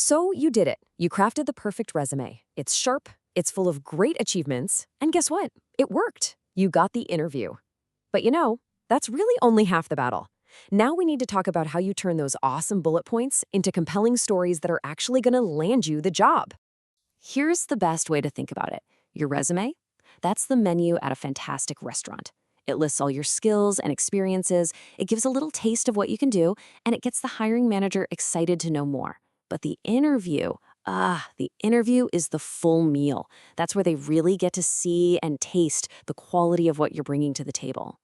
So you did it. You crafted the perfect resume. It's sharp, it's full of great achievements, and guess what? It worked. You got the interview. But that's really only half the battle. Now we need to talk about how you turn those awesome bullet points into compelling stories that are actually going to land you the job. Here's the best way to think about it. Your resume? That's the menu at a fantastic restaurant. It lists all your skills and experiences, it gives a little taste of what you can do, and it gets the hiring manager excited to know more. But the interview is the full meal. That's where they really get to see and taste the quality of what you're bringing to the table.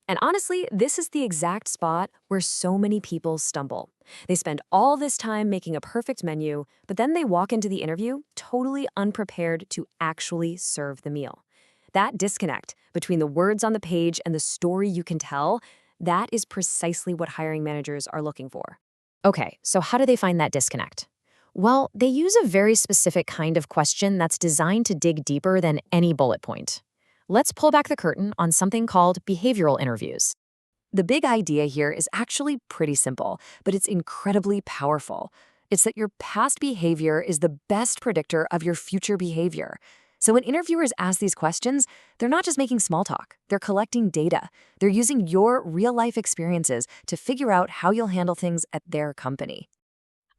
And honestly, this is the exact spot where so many people stumble. They spend all this time making a perfect menu, but then they walk into the interview totally unprepared to actually serve the meal. That disconnect between the words on the page and the story you can tell, that is precisely what hiring managers are looking for. Okay, so how do they find that disconnect? Well, they use a very specific kind of question that's designed to dig deeper than any bullet point. Let's pull back the curtain on something called behavioral interviews. The big idea here is actually pretty simple, but it's incredibly powerful. It's that your past behavior is the best predictor of your future behavior. So when interviewers ask these questions, they're not just making small talk. They're collecting data. They're using your real-life experiences to figure out how you'll handle things at their company.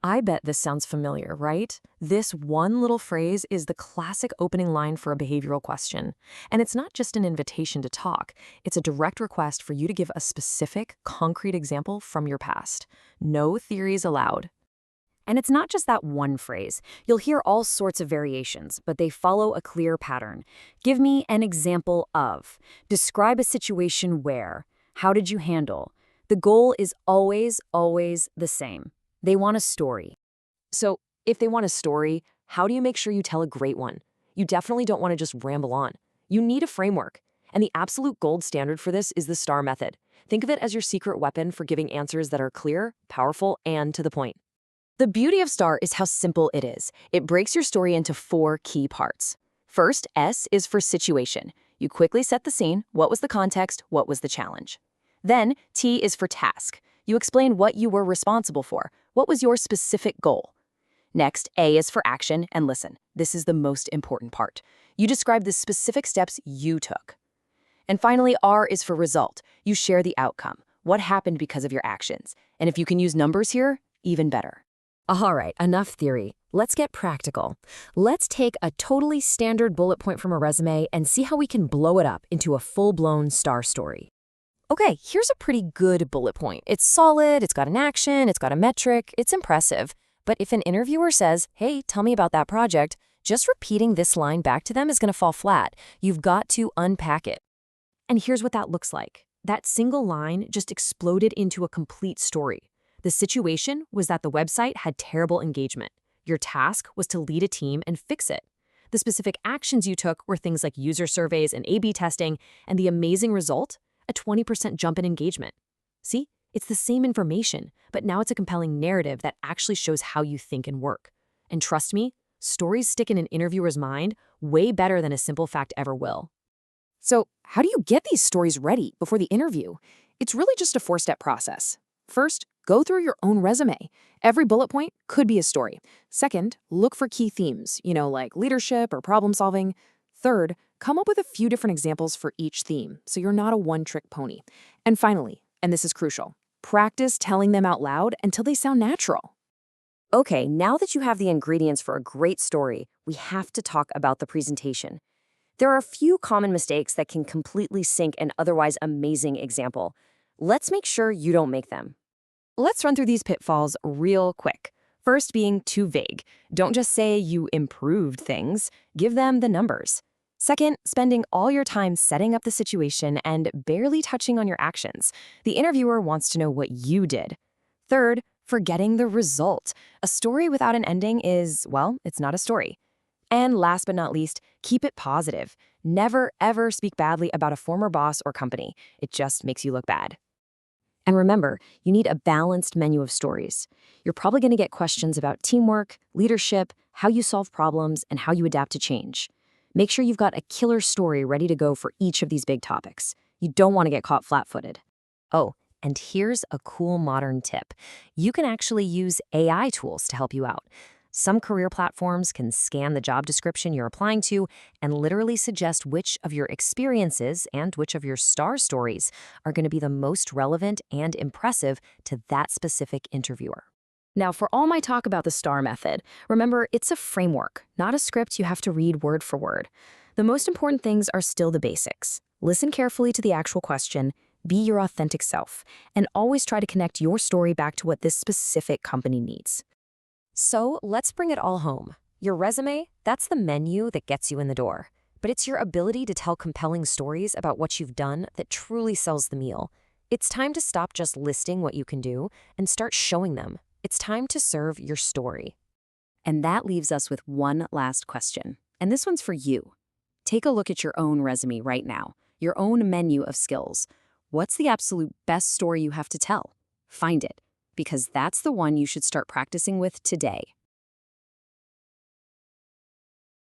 I bet this sounds familiar, right? This one little phrase is the classic opening line for a behavioral question. And it's not just an invitation to talk. It's a direct request for you to give a specific, concrete example from your past. No theories allowed. And it's not just that one phrase. You'll hear all sorts of variations, but they follow a clear pattern. Give me an example of. Describe a situation where. How did you handle? The goal is always, always the same. They want a story. So if they want a story, how do you make sure you tell a great one? You definitely don't want to just ramble on. You need a framework. And the absolute gold standard for this is the STAR method. Think of it as your secret weapon for giving answers that are clear, powerful, and to the point. The beauty of STAR is how simple it is. It breaks your story into 4 key parts. First, S is for situation. You quickly set the scene. What was the context? What was the challenge? Then, T is for task. You explain what you were responsible for. What was your specific goal? Next, A is for action, and listen, this is the most important part. You describe the specific steps you took. And finally, R is for result. You share the outcome. What happened because of your actions? And if you can use numbers here, even better. All right, enough theory. Let's get practical. Let's take a totally standard bullet point from a resume and see how we can blow it up into a full-blown STAR story. Okay, here's a pretty good bullet point. It's solid, it's got an action, it's got a metric, it's impressive. But if an interviewer says, hey, tell me about that project, just repeating this line back to them is going to fall flat. You've got to unpack it. And here's what that looks like. That single line just exploded into a complete story. The situation was that the website had terrible engagement. Your task was to lead a team and fix it. The specific actions you took were things like user surveys and A/B testing, and the amazing result? A 20% jump in engagement. See, it's the same information, but now it's a compelling narrative that actually shows how you think and work. And trust me, stories stick in an interviewer's mind way better than a simple fact ever will. So, how do you get these stories ready before the interview? It's really just a 4-step process. First, go through your own resume. Every bullet point could be a story. Second, look for key themes, like leadership or problem solving. Third, come up with a few different examples for each theme, so you're not a one-trick pony. And finally, and this is crucial, practice telling them out loud until they sound natural. Okay, now that you have the ingredients for a great story, we have to talk about the presentation. There are a few common mistakes that can completely sink an otherwise amazing example. Let's make sure you don't make them. Let's run through these pitfalls real quick. First, being too vague. Don't just say you improved things, give them the numbers. Second, spending all your time setting up the situation and barely touching on your actions. The interviewer wants to know what you did. Third, forgetting the result. A story without an ending is, well, it's not a story. And last but not least, keep it positive. Never, ever speak badly about a former boss or company. It just makes you look bad. And remember, you need a balanced menu of stories. You're probably going to get questions about teamwork, leadership, how you solve problems, and how you adapt to change. Make sure you've got a killer story ready to go for each of these big topics. You don't want to get caught flat-footed. Oh, And here's a cool modern tip. You can actually use AI tools to help you out. Some career platforms can scan the job description you're applying to and literally suggest which of your experiences and which of your star stories are going to be the most relevant and impressive to that specific interviewer. Now, for all my talk about the STAR method, remember it's a framework, not a script you have to read word for word. The most important things are still the basics. Listen carefully to the actual question, be your authentic self, and always try to connect your story back to what this specific company needs. So let's bring it all home. Your resume, that's the menu that gets you in the door. But it's your ability to tell compelling stories about what you've done that truly sells the meal. It's time to stop just listing what you can do and start showing them. It's time to serve your story. And that leaves us with one last question. And this one's for you. Take a look at your own resume right now, your own menu of skills. What's the absolute best story you have to tell? Find it, because that's the one you should start practicing with today.